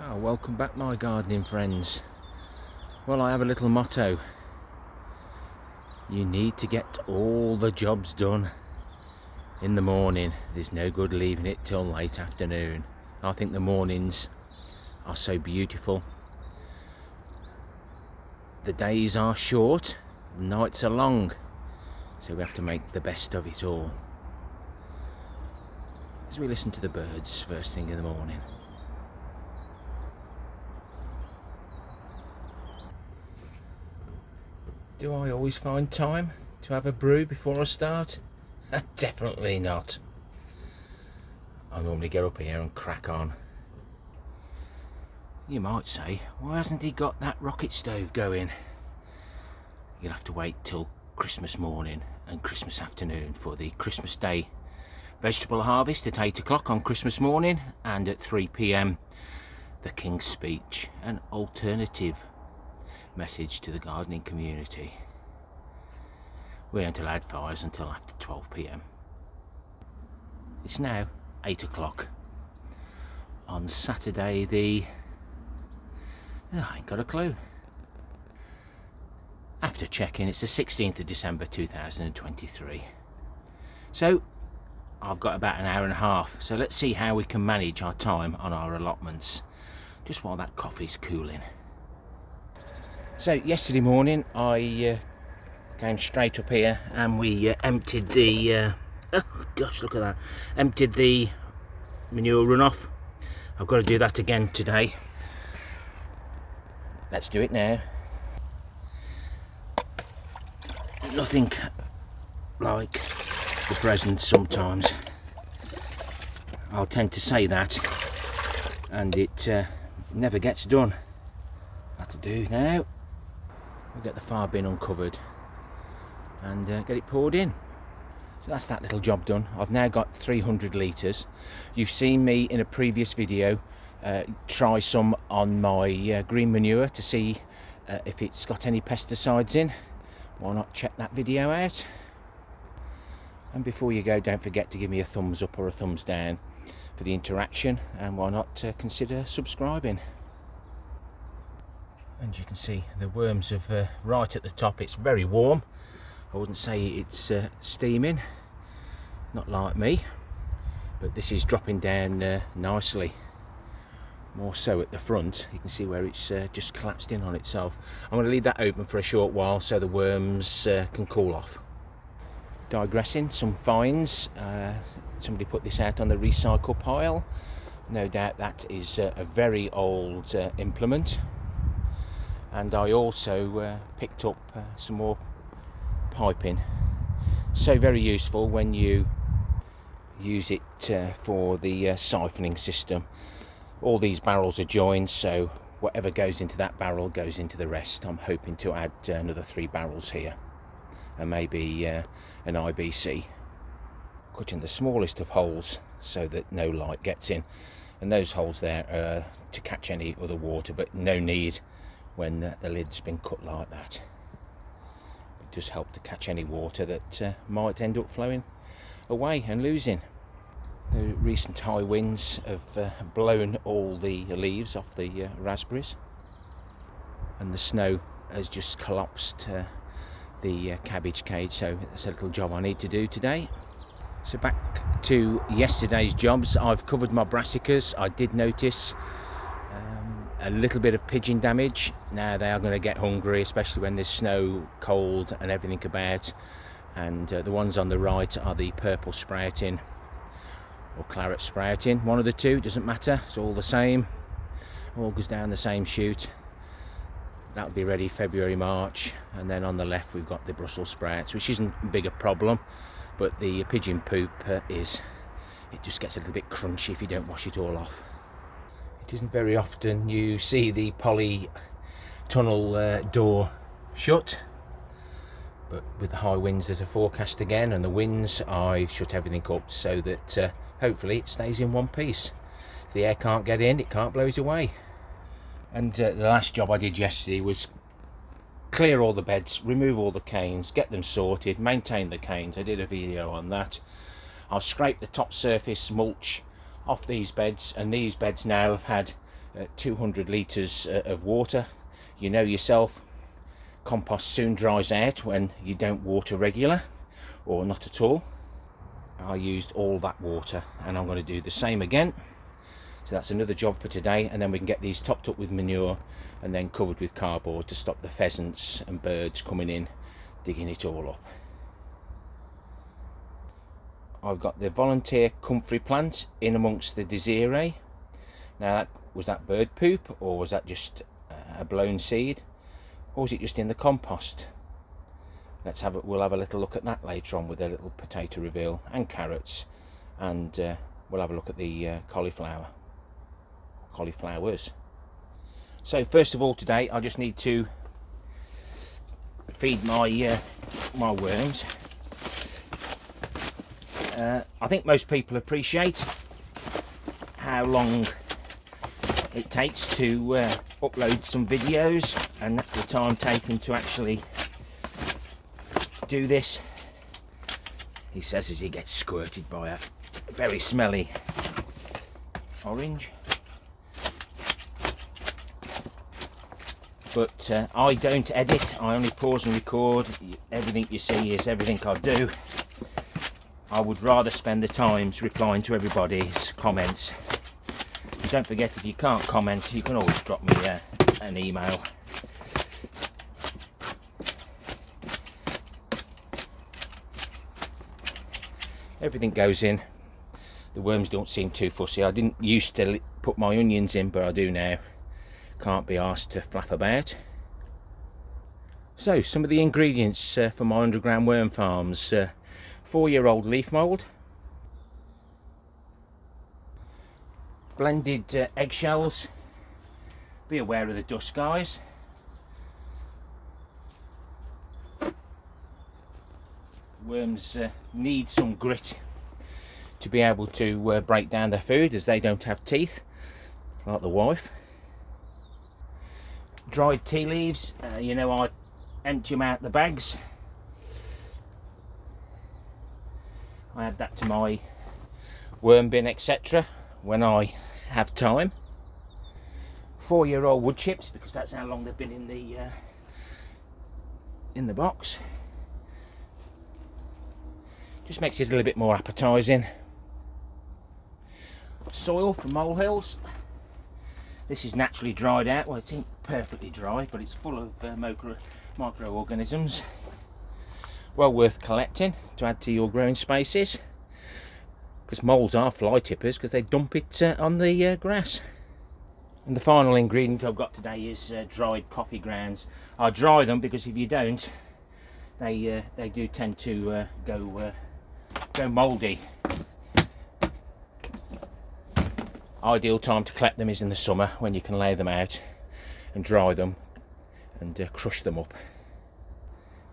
Welcome back, my gardening friends. Well, I have a little motto. You need to get all the jobs done in the morning. There's no good leaving it till late afternoon. I think the mornings are so beautiful. The days are short, the nights are long, so we have to make the best of it all. As we listen to the birds first thing in the morning. Do I always find time to have a brew before I start? Definitely not. I normally get up here and crack on. You might say, why hasn't he got that rocket stove going? You'll have to wait till Christmas morning and Christmas afternoon for the Christmas Day vegetable harvest at 8 o'clock on Christmas morning, and at 3 p.m. the King's Speech, an alternative message to the gardening community. We don't allow fires until after 12 p.m. It's now 8 o'clock on Saturday I ain't got a clue. After checking, it's the 16th of December 2023. So I've got about an hour and a half, so let's see how we can manage our time on our allotments just while that coffee's cooling. So yesterday morning I came straight up here and we emptied the oh gosh, look at that, emptied the manure runoff. I've got to do that again today. Let's do it now. Nothing like the present sometimes. I'll tend to say that and it never gets done. That'll do now. We'll get the far bin uncovered and get it poured in. So that's that little job done. I've now got 300 litres. You've seen me in a previous video try some on my green manure to see if it's got any pesticides in. Why not check that video out? And before you go, don't forget to give me a thumbs up or a thumbs down for the interaction, and why not consider subscribing. And you can see the worms have right at the top. It's very warm. I wouldn't say it's steaming, not like me, but this is dropping down nicely. More so at the front. You can see where it's just collapsed in on itself. I'm going to leave that open for a short while so the worms can cool off. Digressing, some fines. Somebody put this out on the recycle pile. No doubt that is a very old implement. And I also picked up some more piping. So very useful when you use it for the siphoning system. All these barrels are joined, so whatever goes into that barrel goes into the rest. I'm hoping to add another 3 barrels here, and maybe an IBC. Cutting the smallest of holes so that no light gets in, and those holes there are to catch any other water, but no need when the lid's been cut like that. It does help to catch any water that might end up flowing away and losing. The recent high winds have blown all the leaves off the raspberries, and the snow has just collapsed the cabbage cage, so that's a little job I need to do today. So back to yesterday's jobs. I've covered my brassicas. I did notice a little bit of pigeon damage. Now they are going to get hungry, especially when there's snow, cold and everything about. And the ones on the right are the purple sprouting or claret sprouting. One of the two, doesn't matter, it's all the same. All goes down the same chute. That'll be ready February, March. And then on the left we've got the Brussels sprouts, which isn't a bigger problem, but the pigeon poop is. It just gets a little bit crunchy if you don't wash it all off. It isn't very often you see the poly tunnel door shut, but with the high winds that are forecast again and the winds, I've shut everything up so that hopefully it stays in one piece. If the air can't get in, it can't blow it away. And the last job I did yesterday was clear all the beds, remove all the canes, get them sorted, maintain the canes. I did a video on that. I've scraped the top surface mulch off these beds, and these beds now have had 200 litres of water. You know yourself, compost soon dries out when you don't water regular or not at all. I used all that water and I'm going to do the same again. So that's another job for today, and then we can get these topped up with manure and then covered with cardboard to stop the pheasants and birds coming in digging it all up. I've got the volunteer Comfrey plant in amongst the Desiree. Now, was that bird poop, or was that just a blown seed, or was it just in the compost? We'll have a little look at that later on with a little potato reveal and carrots, and we'll have a look at the cauliflowers. So first of all today, I just need to feed my my worms. I think most people appreciate how long it takes to upload some videos, and the time taken to actually do this. He says as he gets squirted by a very smelly orange. But I don't edit, I only pause and record. Everything you see is everything I do. I would rather spend the time replying to everybody's comments. Don't forget, if you can't comment, you can always drop me an email. Everything goes in. The worms don't seem too fussy. I didn't used to put my onions in, but I do now. Can't be asked to flap about. So, some of the ingredients for my underground worm farms. 4-year-old leaf mould, blended eggshells. Be aware of the dust, guys. Worms need some grit to be able to break down their food, as they don't have teeth like the wife. Dried tea leaves, you know, I empty them out the bags. I add that to my worm bin, etc. when I have time. 4-year-old wood chips, because that's how long they've been in the box. Just makes it a little bit more appetising. Soil from molehills. This is naturally dried out. Well, it's not perfectly dry, but it's full of microorganisms. Well worth collecting to add to your growing spaces, because moles are fly tippers, because they dump it on the grass. And the final ingredient I've got today is dried coffee grounds. I dry them because if you don't, they do tend to go mouldy. Ideal time to collect them is in the summer, when you can lay them out and dry them and crush them up.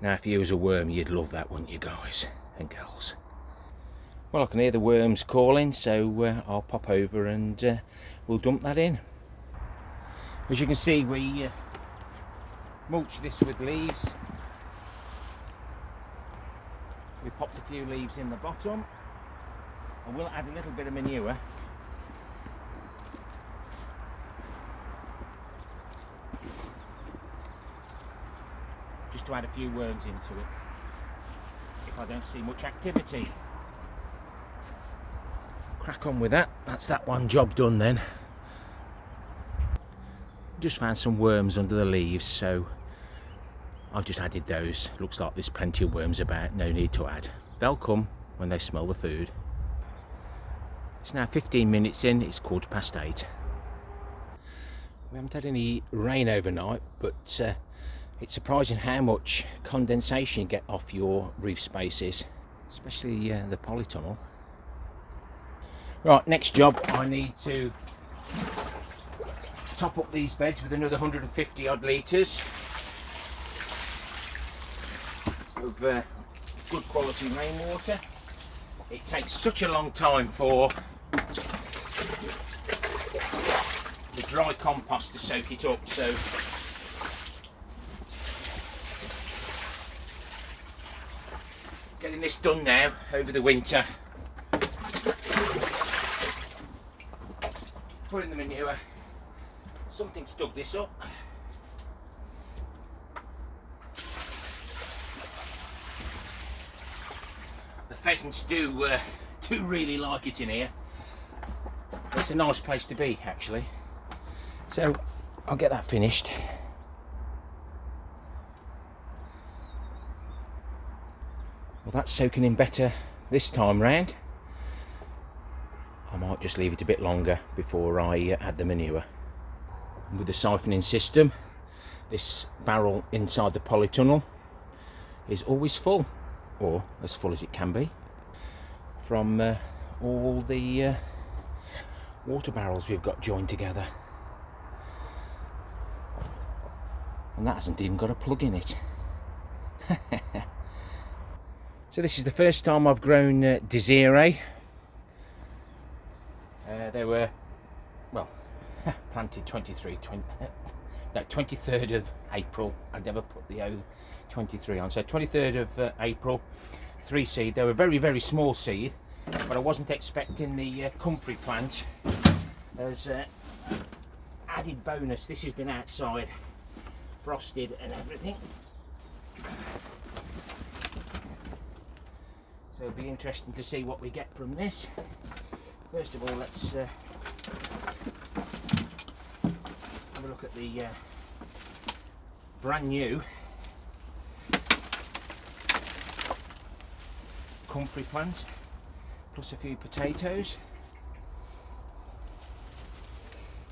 Now, if you was a worm, you'd love that, wouldn't you, guys and girls? Well, I can hear the worms calling, so I'll pop over and we'll dump that in. As you can see, we mulch this with leaves. We popped a few leaves in the bottom, and we'll add a little bit of manure. Just to add a few worms into it, if I don't see much activity. Crack on with that. That's that one job done then. Just found some worms under the leaves, so I've just added those. Looks like there's plenty of worms about, no need to add. They'll come when they smell the food. It's now 15 minutes in, it's 8:15. We haven't had any rain overnight, but it's surprising how much condensation you get off your roof spaces, especially the polytunnel. Right, next job, I need to top up these beds with another 150 odd litres of good quality rainwater. It takes such a long time for the dry compost to soak it up, so getting this done now over the winter. Put in the manure, Something's dug this up. The pheasants do really like it in here. It's a nice place to be, actually. So I'll get that finished. Well, that's soaking in better this time round. I might just leave it a bit longer before I add the manure. And with the siphoning system, this barrel inside the polytunnel is always full, or as full as it can be, from all the water barrels we've got joined together. And that hasn't even got a plug in it. So this is the first time I've grown Desiree. They were, well, planted 23rd of April. I never put the 23 on. So 23rd of April, 3 seed. They were very, very small seed, but I wasn't expecting the Comfrey plant as added bonus. This has been outside, frosted and everything. So it'll be interesting to see what we get from this. First of all, let's have a look at the brand new Comfrey plant, plus a few potatoes.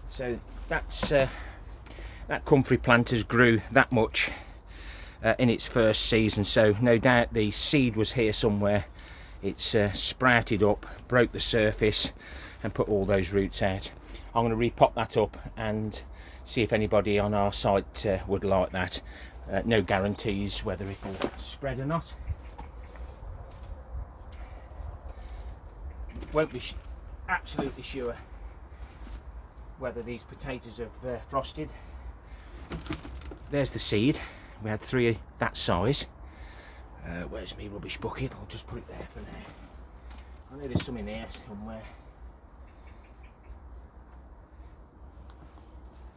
So that's that Comfrey plant has grew that much in its first season, so no doubt the seed was here somewhere. It's sprouted up, broke the surface and put all those roots out. I'm going to repot that up and see if anybody on our site would like that. No guarantees whether it will spread or not. Won't be absolutely sure whether these potatoes have frosted. There's the seed. We had 3 that size. Where's my rubbish bucket? I'll just put it there for now. I know there's some in there somewhere.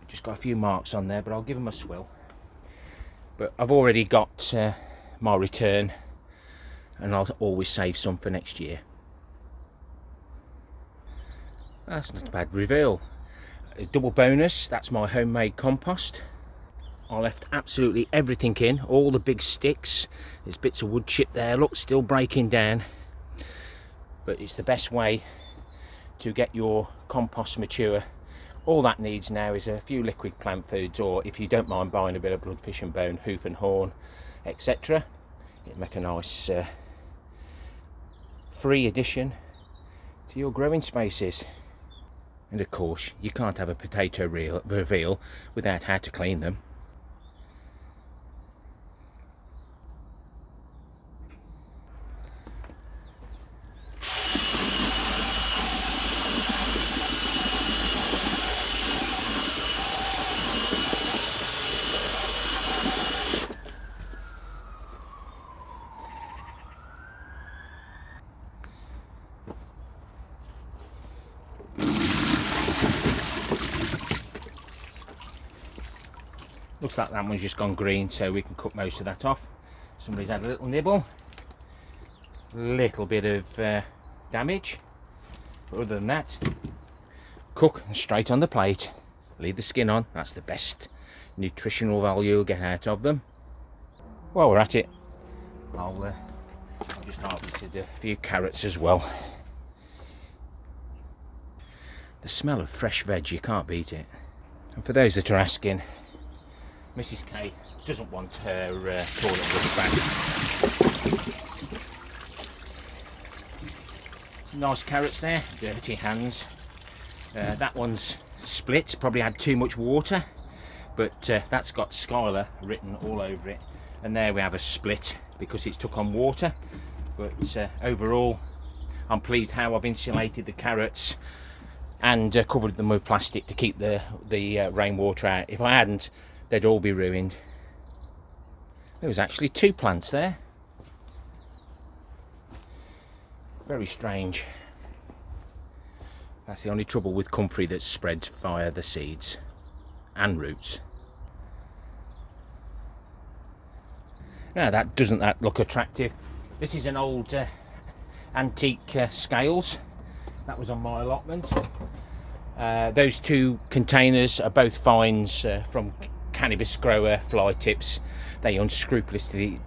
Just got a few marks on there, but I'll give them a swill. But I've already got my return, and I'll always save some for next year. That's not a bad reveal. A double bonus, that's my homemade compost. I left absolutely everything in, all the big sticks. There's bits of wood chip there, look, still breaking down. But it's the best way to get your compost mature. All that needs now is a few liquid plant foods, or if you don't mind buying a bit of bloodfish and bone, hoof and horn, etc. It'll make a nice free addition to your growing spaces. And of course, you can't have a potato reveal without how to clean them. Looks like that one's just gone green, so we can cut most of that off. Somebody's had a little nibble, little bit of damage, but other than that, cook and straight on the plate. Leave the skin on, that's the best nutritional value you'll get out of them. While we're at it, I'll just harvested a few carrots as well. The smell of fresh veg, you can't beat it. And for those that are asking, Mrs. K doesn't want her toilet brush back. Nice carrots there, dirty hands. That one's split, probably had too much water, but that's got Skylar written all over it. And there we have a split because it's took on water. But overall, I'm pleased how I've insulated the carrots and covered them with plastic to keep the rainwater out. If I hadn't, they'd all be ruined. There was actually 2 plants there. Very strange. That's the only trouble with Comfrey that's spread via the seeds. and roots. Now doesn't that look attractive? This is an old antique scales that was on my allotment. Those two containers are both finds from cannabis grower fly tips. They unscrupulously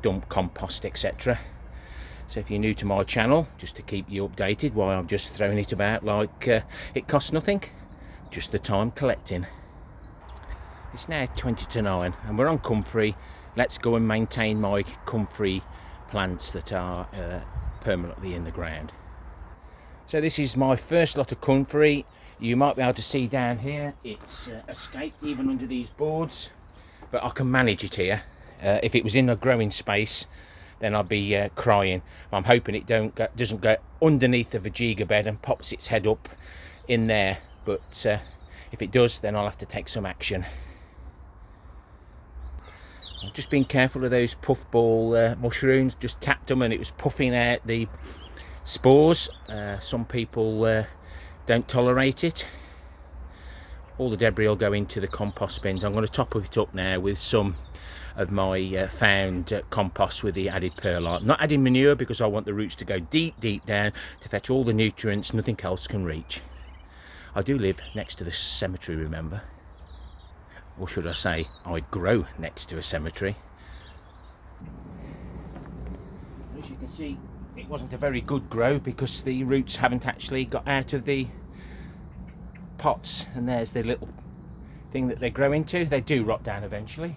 dump compost, etc. So if you're new to my channel, just to keep you updated while I'm just throwing it about like it costs nothing, just the time collecting. It's now 20 to 9 and we're on Comfrey. Let's go and maintain my Comfrey plants that are permanently in the ground. So this is my first lot of Comfrey. You might be able to see down here it's escaped even under these boards, but I can manage it here. If it was in a growing space, then I'd be crying. I'm hoping it doesn't go underneath the Vegega bed and pops its head up in there, but if it does, then I'll have to take some action. I've just been careful of those puffball mushrooms, just tapped them and it was puffing out the spores. Some people don't tolerate it. All the debris will go into the compost bins. I'm going to top it up now with some of my found compost with the added perlite. I'm not adding manure because I want the roots to go deep down to fetch all the nutrients nothing else can reach. I do live next to the cemetery, remember, or should I say I grow next to a cemetery. As you can see, it wasn't a very good grow because the roots haven't actually got out of the pots, and there's the little thing that they grow into. They do rot down eventually,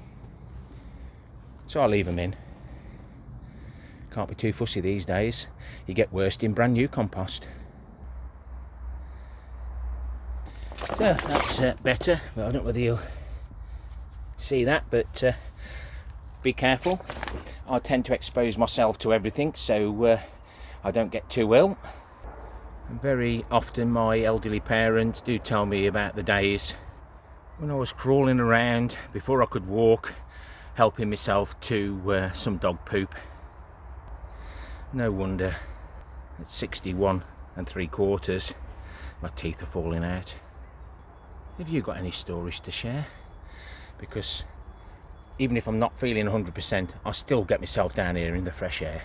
so I'll leave them in. Can't be too fussy these days. You get worse in brand new compost. So that's better. Well, I don't know whether you'll see that, but be careful. I tend to expose myself to everything, so I don't get too ill. And very often my elderly parents do tell me about the days when I was crawling around before I could walk, helping myself to some dog poop. No wonder at 61 3/4 my teeth are falling out. Have you got any stories to share? Because even if I'm not feeling 100%, I still get myself down here in the fresh air.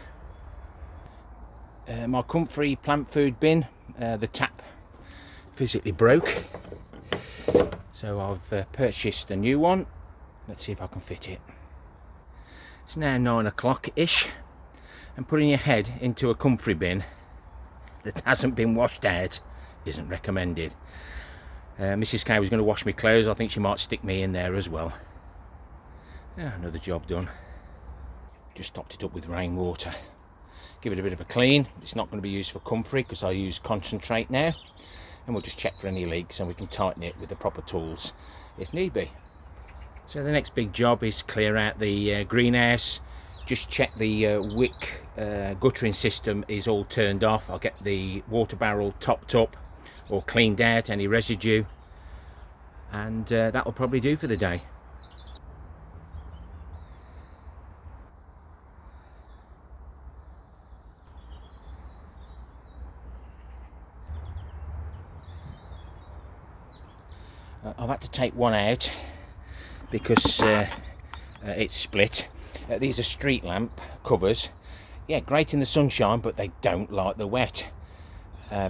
My Comfrey plant food bin, the tap physically broke, so I've purchased a new one. Let's see if I can fit it. It's now 9 o'clock-ish, and putting your head into a Comfrey bin that hasn't been washed out isn't recommended. Mrs. K was going to wash my clothes. I think she might stick me in there as well. Another job done. Just topped it up with rainwater. Give it a bit of a clean. It's not going to be used for Comfrey because I use concentrate now, and we'll just check for any leaks and we can tighten it with the proper tools if need be. So the next big job is clear out the greenhouse. Just check the wick guttering system is all turned off. I'll get the water barrel topped up or cleaned out any residue, and that will probably do for the day. I've had to take one out because it's split. These are street lamp covers. Yeah, great in the sunshine, but they don't like the wet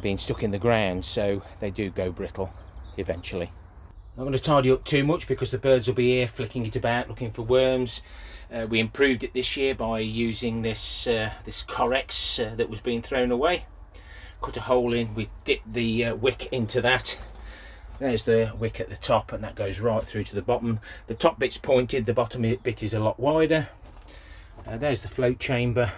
being stuck in the ground, so they do go brittle eventually. Not going to tidy up too much because the birds will be here flicking it about looking for worms. We improved it this year by using this Corex that was being thrown away. Cut a hole in, we dipped the wick into that. There's the wick at the top, and that goes right through to the bottom. The top bit's pointed, the bottom bit is a lot wider. There's the float chamber.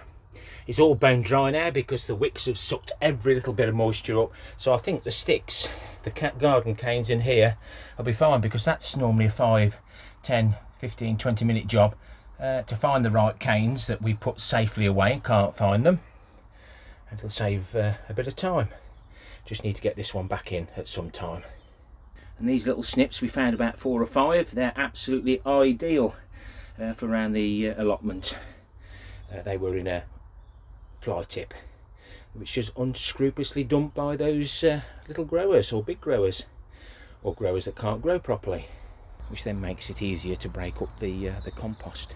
It's all bone dry now because the wicks have sucked every little bit of moisture up. So I think the sticks, the garden canes in here, will be fine, because that's normally a 5, 10, 15, 20 minute job to find the right canes that we put safely away and can't find them. And it'll save a bit of time. Just need to get this one back in at some time. And these little snips, we found about 4 or 5. They're absolutely ideal for around the allotment. They were in a fly tip, which is unscrupulously dumped by those little growers, or big growers, or growers that can't grow properly. which then makes it easier to break up the compost.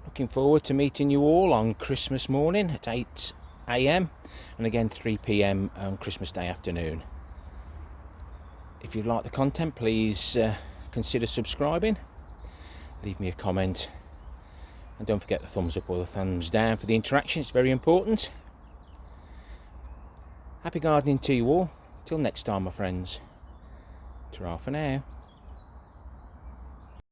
Looking forward to meeting you all on Christmas morning at 8 AM and again 3 PM on Christmas Day afternoon. If you like the content, please consider subscribing, leave me a comment, and don't forget the thumbs up or the thumbs down for the interaction. It's very important. Happy gardening to you all. Till next time, my friends. Ta-ra for now.